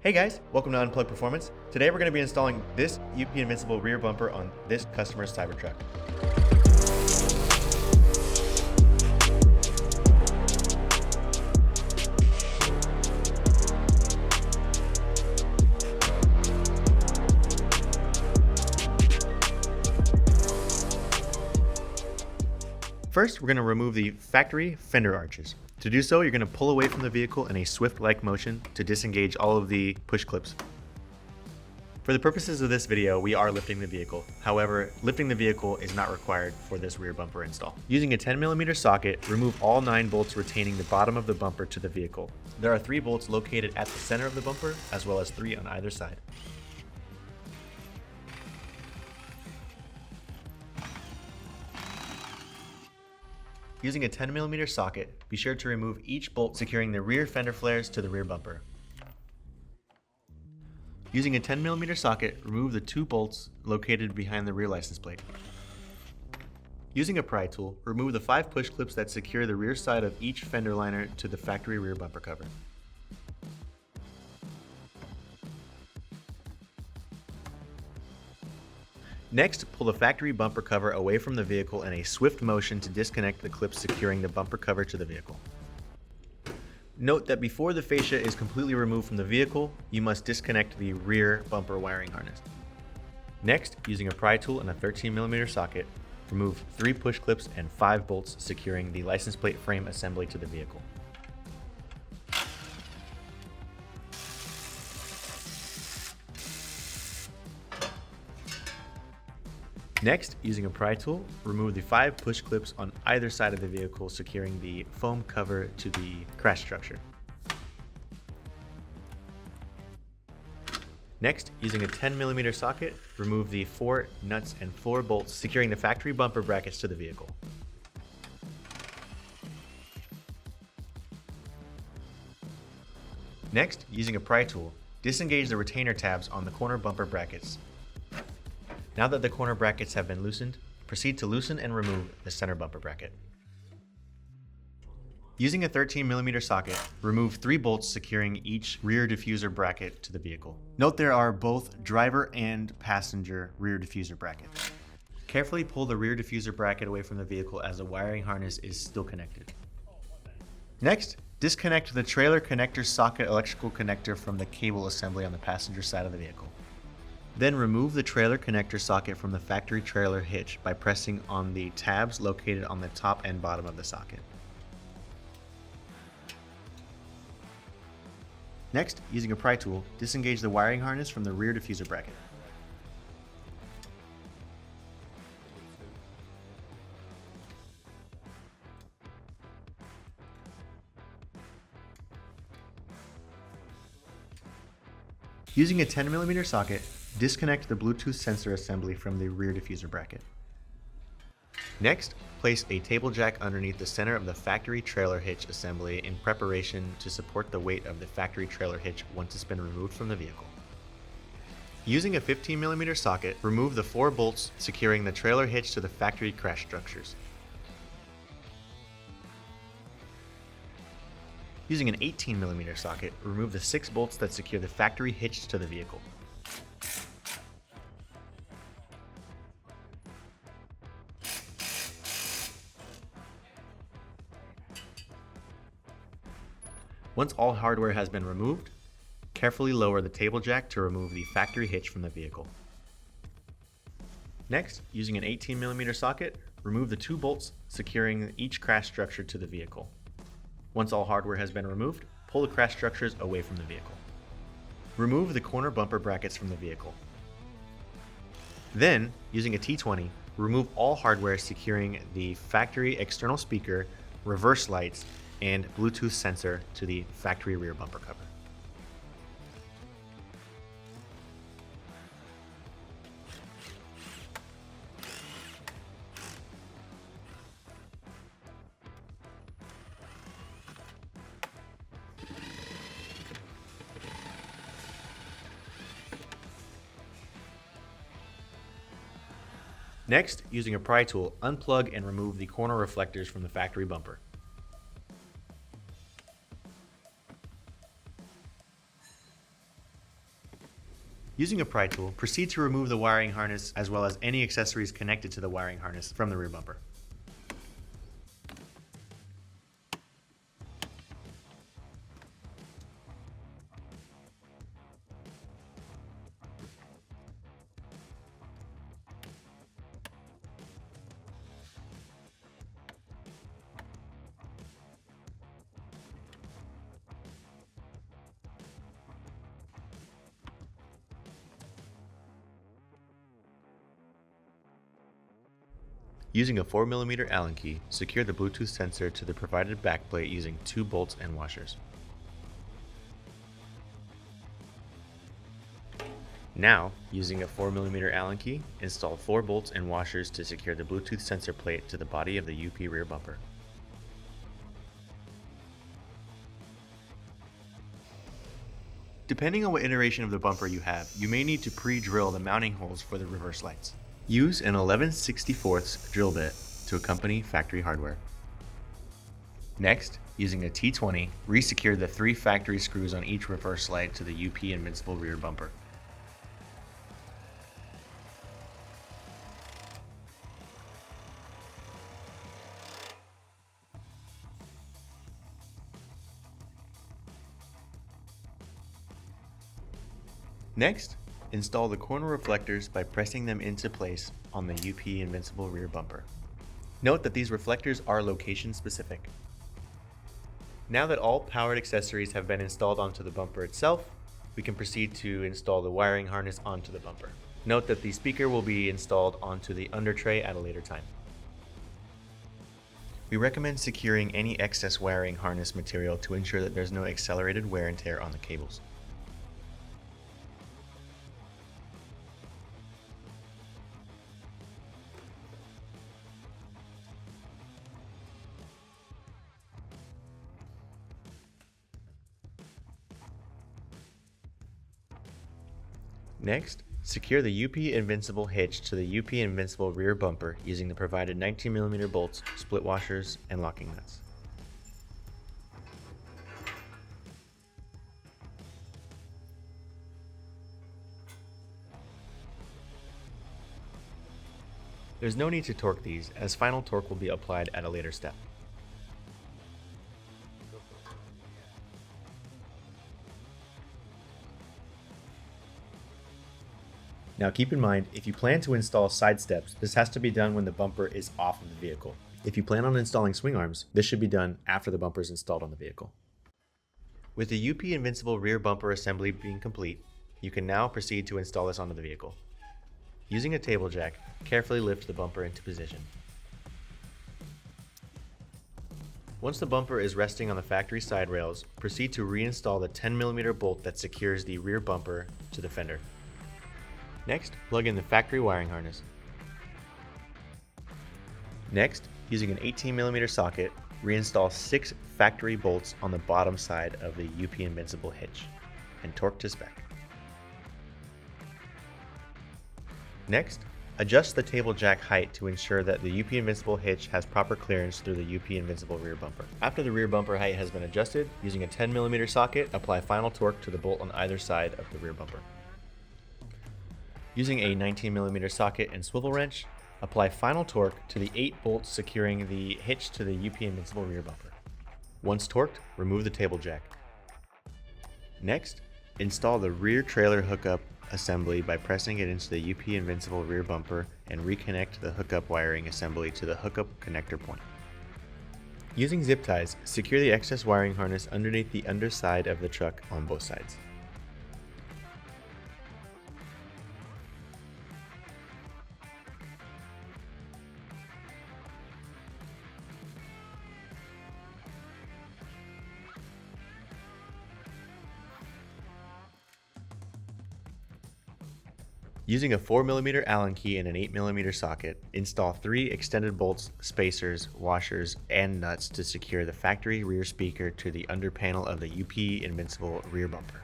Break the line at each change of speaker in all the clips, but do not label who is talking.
Hey guys, welcome to Unplugged Performance. Today we're going to be installing this UP Invincible rear bumper on this customer's Cybertruck. First, we're going to remove the factory fender arches. To do so, you're going to pull away from the vehicle in a swift-like motion to disengage all of the push clips. For the purposes of this video, we are lifting the vehicle. However, lifting the vehicle is not required for this rear bumper install. Using a 10mm socket, remove all 9 bolts retaining the bottom of the bumper to the vehicle. There are 3 bolts located at the center of the bumper, as well as 3 on either side. Using a 10mm socket, be sure to remove each bolt securing the rear fender flares to the rear bumper. Using a 10mm socket, remove the 2 bolts located behind the rear license plate. Using a pry tool, remove the 5 push clips that secure the rear side of each fender liner to the factory rear bumper cover. Next, pull the factory bumper cover away from the vehicle in a swift motion to disconnect the clips securing the bumper cover to the vehicle. Note that before the fascia is completely removed from the vehicle, you must disconnect the rear bumper wiring harness. Next, using a pry tool and a 13mm socket, remove 3 push clips and 5 bolts securing the license plate frame assembly to the vehicle. Next, using a pry tool, remove the 5 push clips on either side of the vehicle securing the foam cover to the crash structure. Next, using a 10mm socket, remove the 4 nuts and 4 bolts securing the factory bumper brackets to the vehicle. Next, using a pry tool, disengage the retainer tabs on the corner bumper brackets. Now that the corner brackets have been loosened, proceed to loosen and remove the center bumper bracket. Using a 13mm socket, remove 3 bolts securing each rear diffuser bracket to the vehicle. Note there are both driver and passenger rear diffuser brackets. Carefully pull the rear diffuser bracket away from the vehicle as the wiring harness is still connected. Next, disconnect the trailer connector socket electrical connector from the cable assembly on the passenger side of the vehicle. Then remove the trailer connector socket from the factory trailer hitch by pressing on the tabs located on the top and bottom of the socket. Next, using a pry tool, disengage the wiring harness from the rear diffuser bracket. Using a 10mm socket, disconnect the Bluetooth sensor assembly from the rear diffuser bracket. Next, place a table jack underneath the center of the factory trailer hitch assembly in preparation to support the weight of the factory trailer hitch once it's been removed from the vehicle. Using a 15mm socket, remove the 4 bolts securing the trailer hitch to the factory crash structures. Using an 18mm socket, remove the 6 bolts that secure the factory hitch to the vehicle. Once all hardware has been removed, carefully lower the table jack to remove the factory hitch from the vehicle. Next, using an 18mm socket, remove the 2 bolts securing each crash structure to the vehicle. Once all hardware has been removed, pull the crash structures away from the vehicle. Remove the corner bumper brackets from the vehicle. Then, using a T20, remove all hardware securing the factory external speaker, reverse lights, and Bluetooth sensor to the factory rear bumper cover. Next, using a pry tool, unplug and remove the corner reflectors from the factory bumper. Using a pry tool, proceed to remove the wiring harness as well as any accessories connected to the wiring harness from the rear bumper. Using a 4mm Allen key, secure the Bluetooth sensor to the provided backplate using 2 bolts and washers. Now, using a 4mm Allen key, install 4 bolts and washers to secure the Bluetooth sensor plate to the body of the UP rear bumper. Depending on what iteration of the bumper you have, you may need to pre-drill the mounting holes for the reverse lights. Use an 11/64 drill bit to accompany factory hardware. Next, using a T20, re-secure the 3 factory screws on each reverse light to the UP Invincible rear bumper. Next, install the corner reflectors by pressing them into place on the UP Invincible rear bumper. Note that these reflectors are location specific. Now that all powered accessories have been installed onto the bumper itself, we can proceed to install the wiring harness onto the bumper. Note that the speaker will be installed onto the under tray at a later time. We recommend securing any excess wiring harness material to ensure that there's no accelerated wear and tear on the cables. Next, secure the UP Invincible hitch to the UP Invincible rear bumper using the provided 19mm bolts, split washers, and locking nuts. There's no need to torque these, as final torque will be applied at a later step. Now keep in mind, if you plan to install side steps, this has to be done when the bumper is off of the vehicle. If you plan on installing swing arms, this should be done after the bumper is installed on the vehicle. With the UP Invincible rear bumper assembly being complete, you can now proceed to install this onto the vehicle. Using a table jack, carefully lift the bumper into position. Once the bumper is resting on the factory side rails, proceed to reinstall the 10mm bolt that secures the rear bumper to the fender. Next, plug in the factory wiring harness. Next, using an 18mm socket, reinstall 6 factory bolts on the bottom side of the UP Invincible hitch and torque to spec. Next, adjust the table jack height to ensure that the UP Invincible hitch has proper clearance through the UP Invincible rear bumper. After the rear bumper height has been adjusted, using a 10mm socket, apply final torque to the bolt on either side of the rear bumper. Using a 19mm socket and swivel wrench, apply final torque to the 8 bolts securing the hitch to the UP Invincible rear bumper. Once torqued, remove the table jack. Next, install the rear trailer hookup assembly by pressing it into the UP Invincible rear bumper and reconnect the hookup wiring assembly to the hookup connector point. Using zip ties, secure the excess wiring harness underneath the underside of the truck on both sides. Using a 4mm Allen key and an 8mm socket, install 3 extended bolts, spacers, washers, and nuts to secure the factory rear speaker to the under panel of the UP Invincible rear bumper.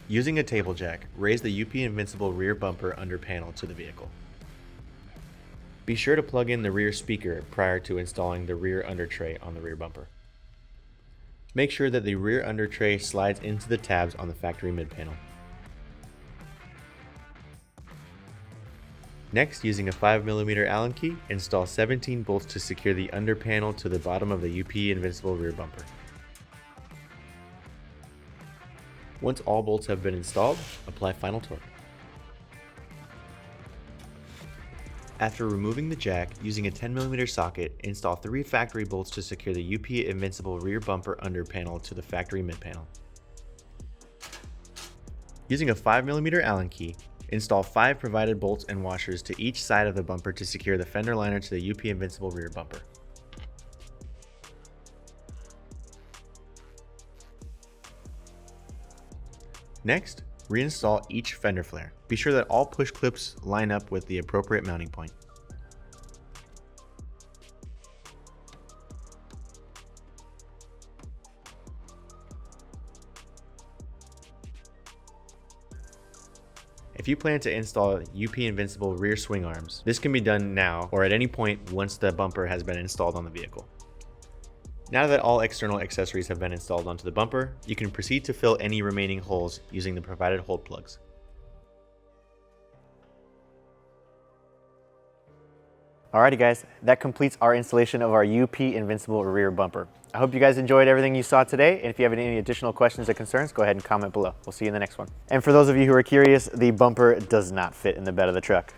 Using a table jack, raise the UP Invincible rear bumper under panel to the vehicle. Be sure to plug in the rear speaker prior to installing the rear under tray on the rear bumper. Make sure that the rear under tray slides into the tabs on the factory mid panel. Next, using a 5mm Allen key, install 17 bolts to secure the under panel to the bottom of the UP Invincible rear bumper. Once all bolts have been installed, apply final torque. After removing the jack, using a 10mm socket, install 3 factory bolts to secure the UP Invincible rear bumper under panel to the factory mid panel. Using a 5mm Allen key, install 5 provided bolts and washers to each side of the bumper to secure the fender liner to the UP Invincible rear bumper. Next, reinstall each fender flare. Be sure that all push clips line up with the appropriate mounting point. If you plan to install UP Invincible rear swing arms, this can be done now or at any point once the bumper has been installed on the vehicle. Now that all external accessories have been installed onto the bumper, you can proceed to fill any remaining holes using the provided hole plugs. Alrighty guys, that completes our installation of our UP Invincible rear bumper. I hope you guys enjoyed everything you saw today, and if you have any additional questions or concerns, go ahead and comment below. We'll see you in the next one. And for those of you who are curious, the bumper does not fit in the bed of the truck.